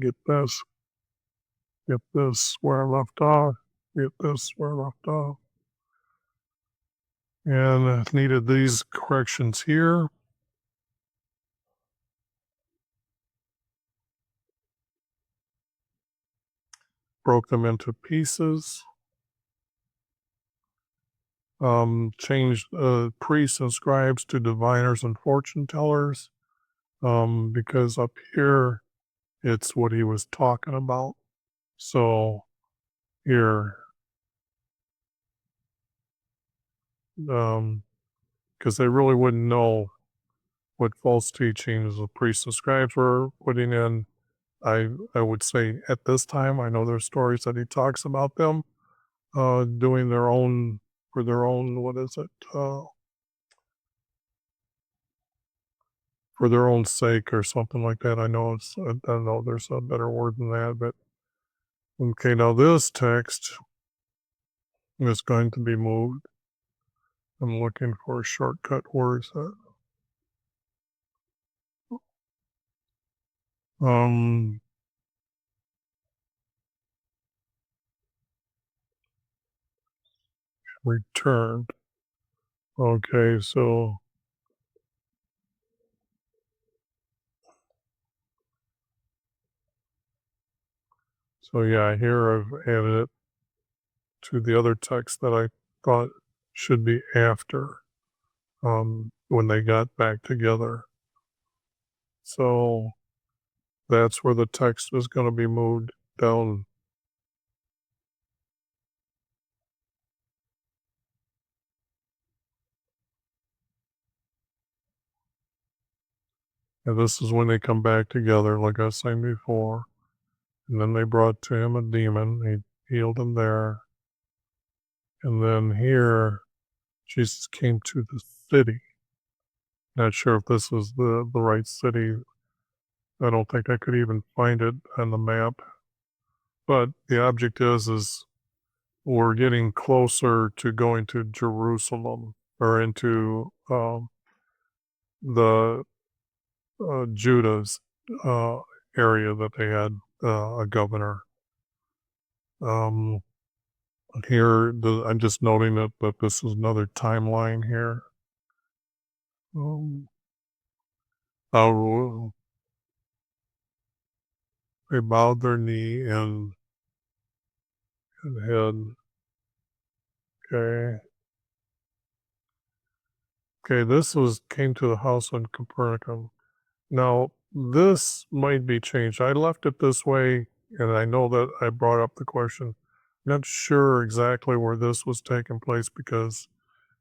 Get this, get this where I left off, get this where I left off. And needed these corrections here. Broke them into pieces. Changed priests and scribes to diviners and fortune tellers, because up here it's what he was talking about. So here, because they really wouldn't know what false teachings the priests and scribes were putting in. I would say at this time, I know there's stories that he talks about them doing their own, for their own, what is it, for their own sake or something like that. I know it's, I don't know, there's a better word than that, but okay, now this text is going to be moved. I'm looking for a shortcut. Where is that? Returned. Okay, so yeah, here I've added it to the other text that I thought should be after, when they got back together. So that's where the text is going to be moved down. And this is when they come back together, like I was saying before. And then they brought to him a demon. He healed him there. And then here, Jesus came to the city. Not sure if this is the right city. I don't think I could even find it on the map. But the object is we're getting closer to going to Jerusalem, or into the Judah's area that they had a governor. Here, I'm just noting that this is another timeline here. How they bowed their knee and head. Okay. Okay, this came to the house on Capernaum. Now, this might be changed. I left it this way, and I know that I brought up the question. Not sure exactly where this was taking place because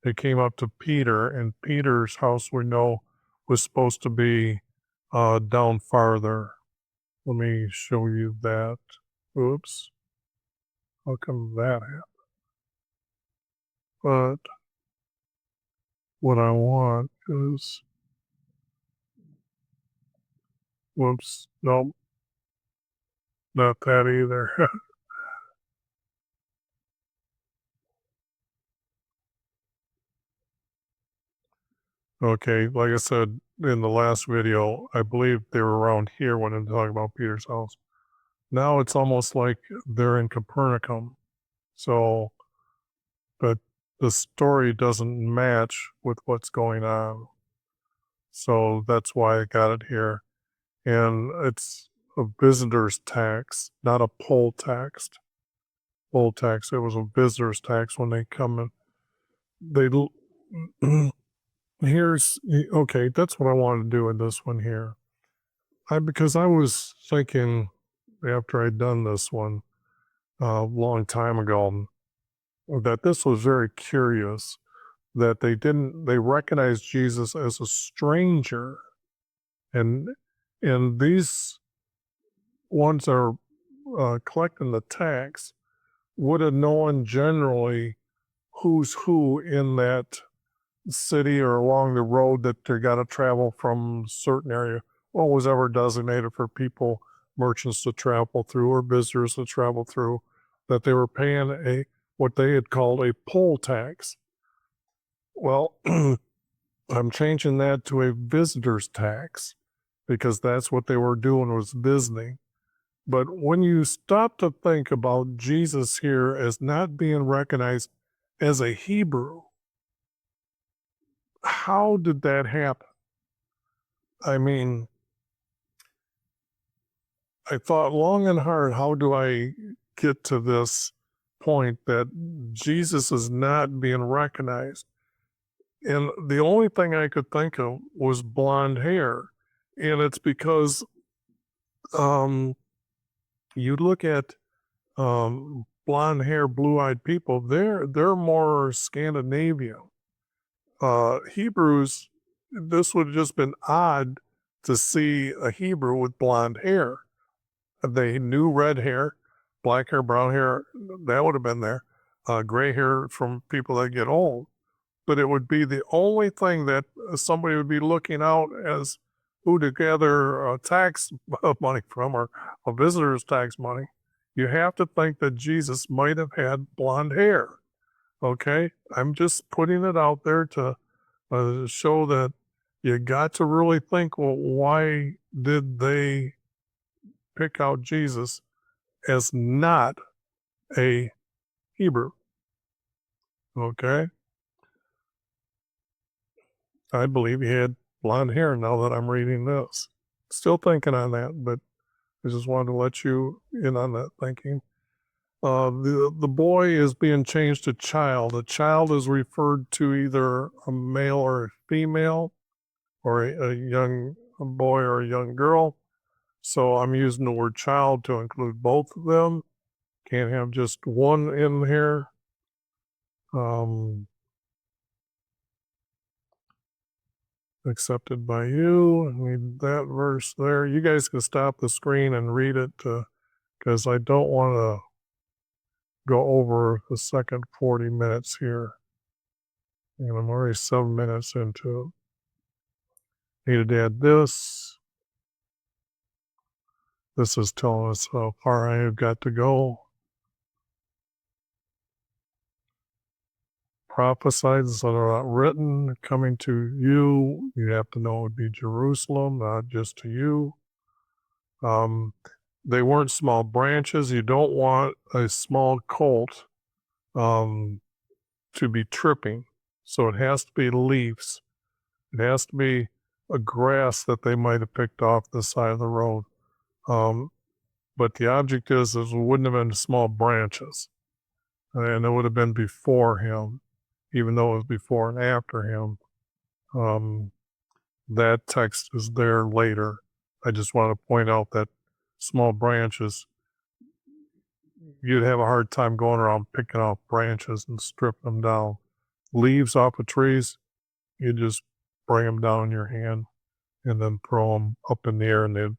they came up to Peter, and Peter's house we know was supposed to be down farther. Let me show you that. Oops. How come that happened? But what I want is, whoops, nope, not that either. Okay, like I said in the last video, I believe they were around here when I'm talking about Peter's house. Now it's almost like they're in Capernaum. So, but the story doesn't match with what's going on. So that's why I got it here. And it's a visitor's tax, not a poll tax. Poll tax. It was a visitor's tax when they come in. They here's okay. That's what I wanted to do in this one here. Because I was thinking after I'd done this one a long time ago that this was very curious that they recognized Jesus as a stranger, and these ones that are collecting the tax would have known generally who's who in that city or along the road that they got to travel from a certain area. What was ever designated for people, merchants to travel through or visitors to travel through, that they were paying what they had called a poll tax. Well, I'm changing that to a visitor's tax because that's what they were doing, was visiting. But when you stop to think about Jesus here as not being recognized as a Hebrew, how did that happen? I mean, I thought long and hard, how do I get to this point that Jesus is not being recognized? And the only thing I could think of was blonde hair. And it's because you look at blonde hair, blue eyed people, they're more Scandinavian. Hebrews, this would have just been odd to see a Hebrew with blonde hair. They knew red hair, black hair, brown hair, that would have been there. Gray hair from people that get old. But it would be the only thing that somebody would be looking out as who to gather tax money from, or a visitor's tax money. You have to think that Jesus might have had blonde hair. Okay? I'm just putting it out there to show that you got to really think, well, why did they pick out Jesus as not a Hebrew? Okay? I believe he had blonde hair now that I'm reading this. Still thinking on that, but I just wanted to let you in on that thinking. The boy is being changed to child. A child is referred to either a male or a female, or a young boy or a young girl. So I'm using the word child to include both of them. Can't have just one in here. Accepted by you. I need that verse there. You guys can stop the screen and read it because I don't want to go over the second 40 minutes here. And I'm already 7 minutes into it. Needed to add this. This is telling us how far I have got to go. Prophesied that are not written, coming to you. You have to know it would be Jerusalem, not just to you. They weren't small branches. You don't want a small colt to be tripping. So it has to be leaves. It has to be a grass that they might have picked off the side of the road. But the object is it wouldn't have been small branches. And it would have been before him, even though it was before and after him. That text is there later. I just want to point out that small branches, you'd have a hard time going around picking off branches and stripping them down. Leaves off of trees, you just bring them down in your hand and then throw them up in the air and they'd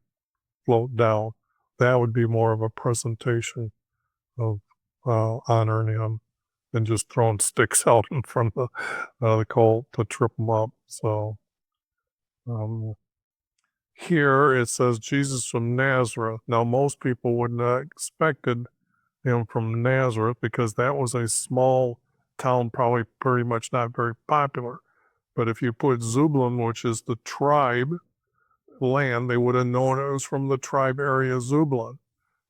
float down. That would be more of a presentation of honoring him than just throwing sticks out in front of the colt to trip them up. So here it says Jesus from Nazareth. Now, most people would not have expected him from Nazareth because that was a small town, probably pretty much not very popular. But if you put Zebulun, which is the tribe land, they would have known it was from the tribe area Zebulun.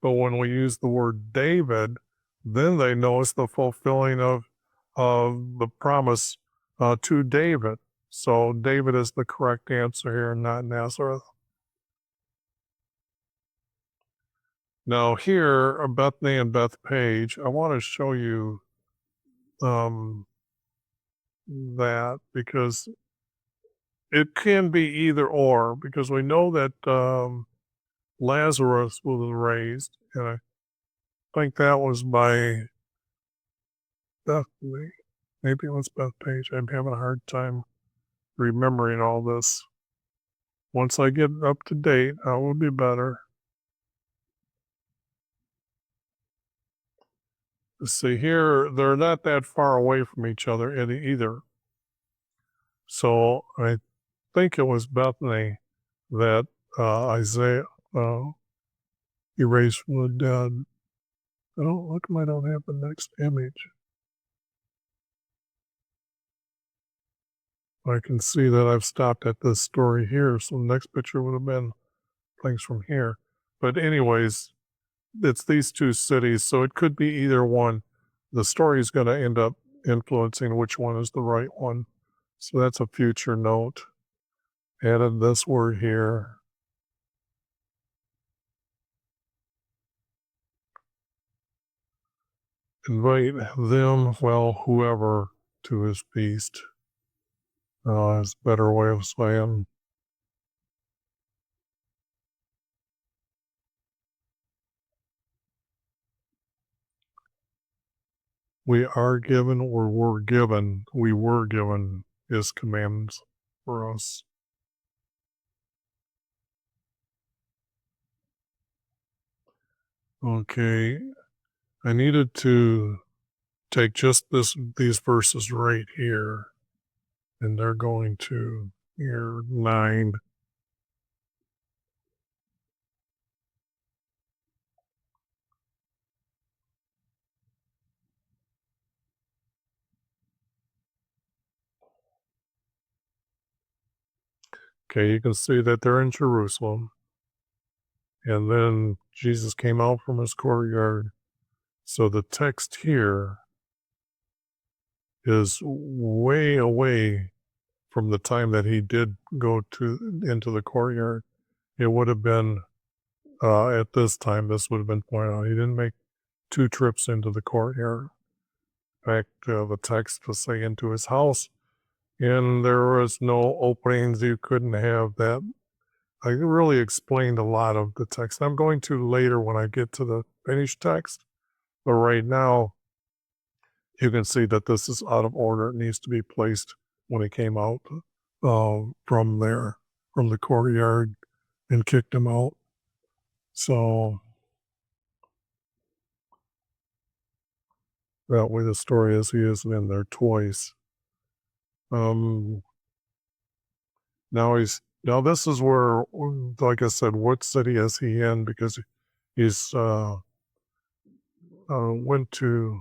But when we use the word David, then they know it's the fulfilling of the promise to David. So David is the correct answer here, not Nazareth. Now here, Bethany and Bethpage, I want to show you that because it can be either or, because we know that Lazarus was raised, and I think that was by Bethany. Maybe it was Bethpage. I'm having a hard time remembering all this. Once I get up to date, I will be better. See here, they're not that far away from each other either. So I think it was Bethany that Isaiah erased from the dead. Oh, look, I don't have the next image. I can see that I've stopped at this story here, so the next picture would have been things from here. But anyways, it's these two cities, so it could be either one. The story is going to end up influencing which one is the right one. So that's a future note. Added this word here. Invite them, well, whoever, to his feast. Is a better way of saying. We are given or were given. We were given his commands for us. Okay. I needed to take just these verses right here, and they're going to here 9. Okay, you can see that they're in Jerusalem. And then Jesus came out from his courtyard. So the text here is way away from the time that he did go into the courtyard. It would have been at this time. This would have been pointed out. He didn't make 2 trips into the courtyard. In fact, the text was say into his house, and there was no openings. You couldn't have that. I really explained a lot of the text. I'm going to later when I get to the finished text, but right now you can see that this is out of order. It needs to be placed when he came out from there, from the courtyard, and kicked him out. So that way the story is he isn't in there twice. Um, now this is where, like I said, what city is he in? Because he's went to.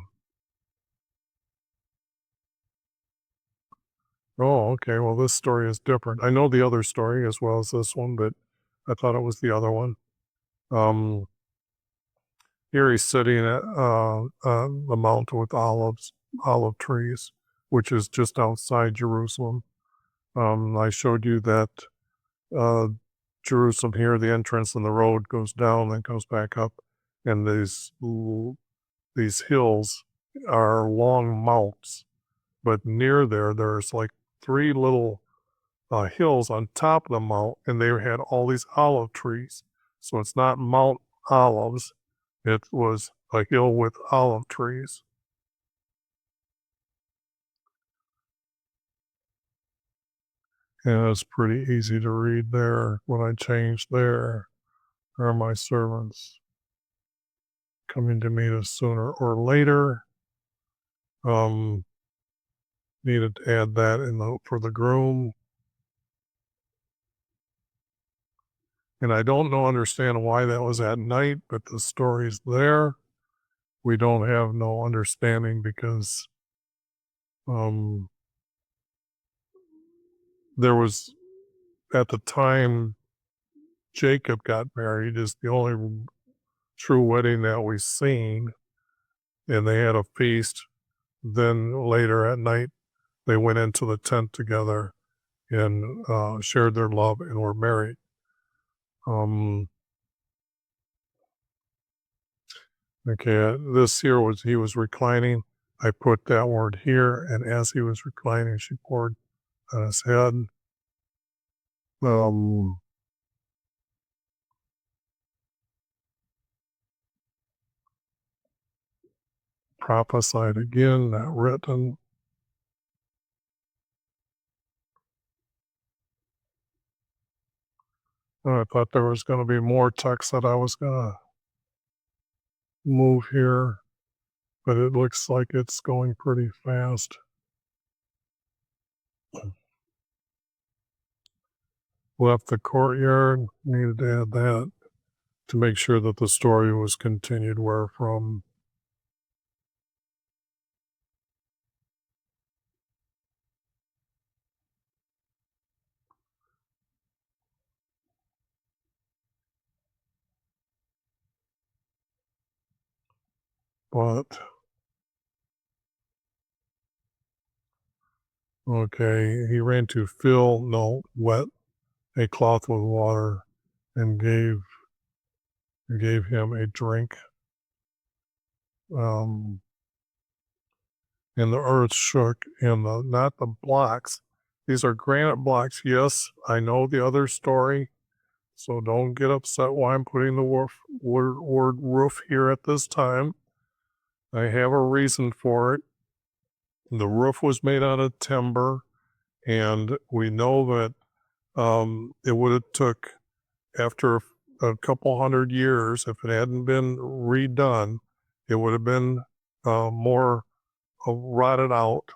Oh, okay. Well, this story is different. I know the other story as well as this one, but I thought it was the other one. Um, Here he's sitting at the mountain with olive trees, which is just outside Jerusalem. I showed you that uh, Jerusalem here, the entrance and the road goes down, then goes back up, and these hills are long mounts. But near there's like 3 little hills on top of the mount, and they had all these olive trees. So it's not Mount Olives. It was a hill with olive trees. And it's pretty easy to read there. When I changed there, are my servants coming to meet us sooner or later? Um, Needed to add that for the groom. And I don't understand why that was at night, but the story's there. We don't have no understanding because um, there was, at the time Jacob got married, is the only true wedding that we've seen, and they had a feast. Then later at night, they went into the tent together and shared their love and were married. Okay, this here was he was reclining. I put that word here, and as he was reclining, she poured on his head. Um, Prophesied again, not written. I thought there was going to be more text that I was going to move here, but it looks like it's going pretty fast. Left the courtyard, needed to add that to make sure that the story was continued where from. But, okay, he ran to fill, no, wet a cloth with water and gave him a drink. And the earth shook, and not the blocks. These are granite blocks. Yes, I know the other story, so don't get upset why I'm putting the word roof here at this time. I have a reason for it. The roof was made out of timber, and we know that it would have took, after a couple hundred years, if it hadn't been redone, it would have been more rotted out.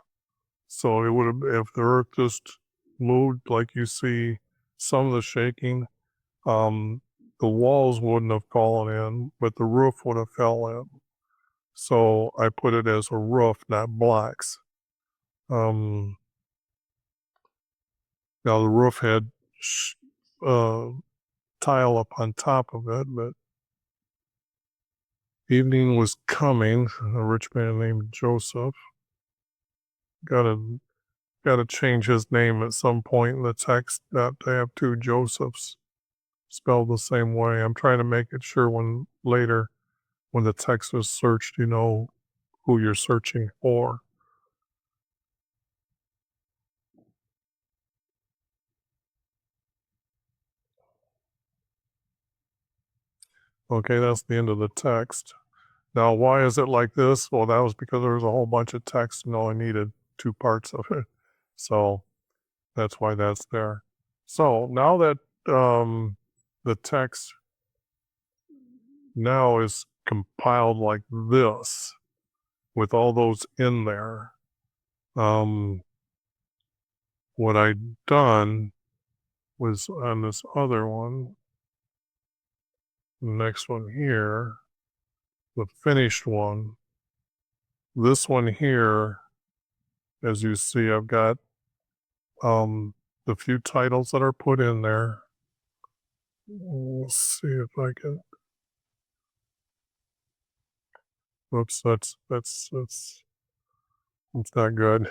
So it would have, if the earth just moved like you see some of the shaking, the walls wouldn't have fallen in, but the roof would have fell in. So I put it as a roof, not blocks. Now the roof had uh, tile up on top of it, but evening was coming. A rich man named Joseph gotta change his name at some point in the text, not to have two Josephs spelled the same way. I'm trying to make it sure when later, when the text is searched, you know who you're searching for. Okay, that's the end of the text. Now, why is it like this? Well, that was because there was a whole bunch of text and only needed 2 parts of it. So that's why that's there. So now that the text now is compiled like this, with all those in there, what I'd done was on this other one, the next one here, the finished one, this one here, as you see, I've got the few titles that are put in there. Let's see if I can. Oops, that's not good.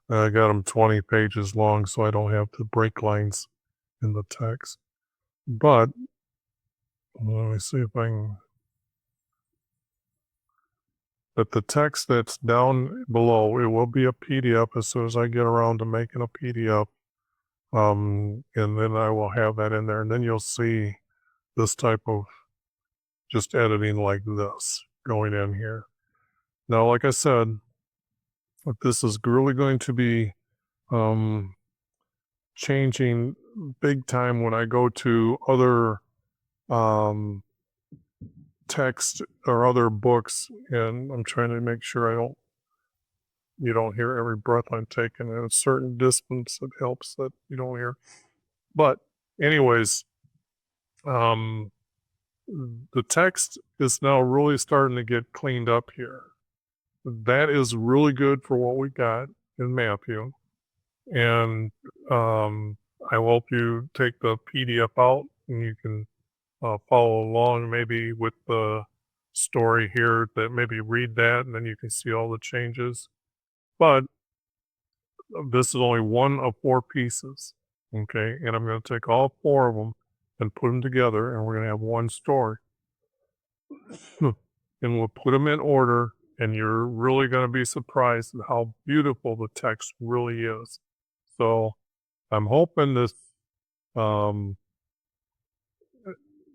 I got them 20 pages long, so I don't have to break lines in the text. But let me see if I can. But the text that's down below, it will be a PDF as soon as I get around to making a PDF. And then I will have that in there, and then you'll see this type of just editing like this going in here. Now, like I said, this is really going to be changing big time when I go to other text or other books, and I'm trying to make sure you don't hear every breath I'm taking. At a certain distance, it helps that you don't hear. But anyways, the text is now really starting to get cleaned up here. That is really good for what we got in Matthew. And I will help you take the PDF out and you can follow along maybe with the story here, that maybe read that and then you can see all the changes. But this is only one of 4 pieces. Okay. And I'm going to take all 4 of them and put them together, and we're going to have one story. And we'll put them in order, and you're really going to be surprised at how beautiful the text really is. So I'm hoping this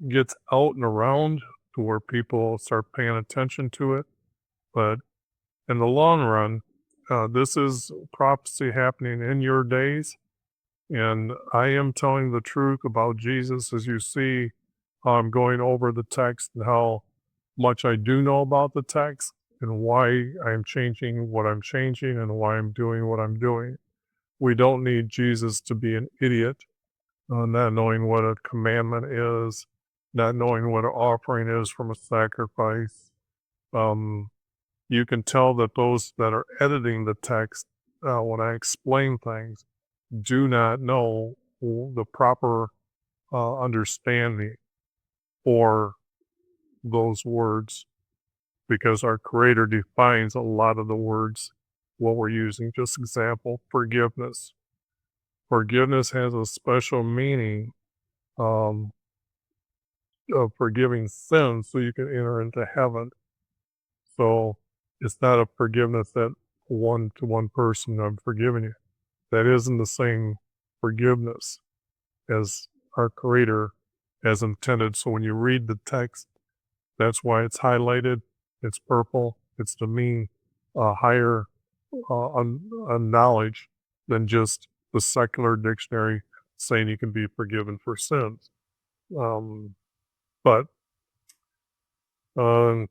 gets out and around to where people start paying attention to it. But in the long run, this is prophecy happening in your days. And I am telling the truth about Jesus, as you see how I'm going over the text and how much I do know about the text and why I'm changing what I'm changing and why I'm doing what I'm doing. We don't need Jesus to be an idiot, not knowing what a commandment is, not knowing what an offering is from a sacrifice. You can tell that those that are editing the text, when I explain things, do not know the proper understanding for those words. because our Creator defines a lot of the words what we're using. Just example, forgiveness. Forgiveness has a special meaning um, of forgiving sins so you can enter into heaven. So it's not a forgiveness that one to one person, I'm forgiving you. That isn't the same forgiveness as our Creator has intended. So when you read the text, that's why it's highlighted. It's purple. It's to mean higher knowledge than just the secular dictionary saying you can be forgiven for sins. Um, but uh,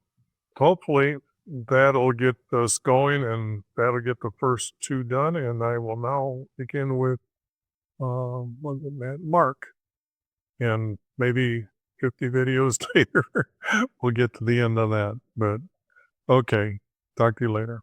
hopefully that'll get us going, and that'll get the first two done. And I will now begin with what was it, Mark, and maybe 50 videos later we'll get to the end of that. But okay, talk to you later.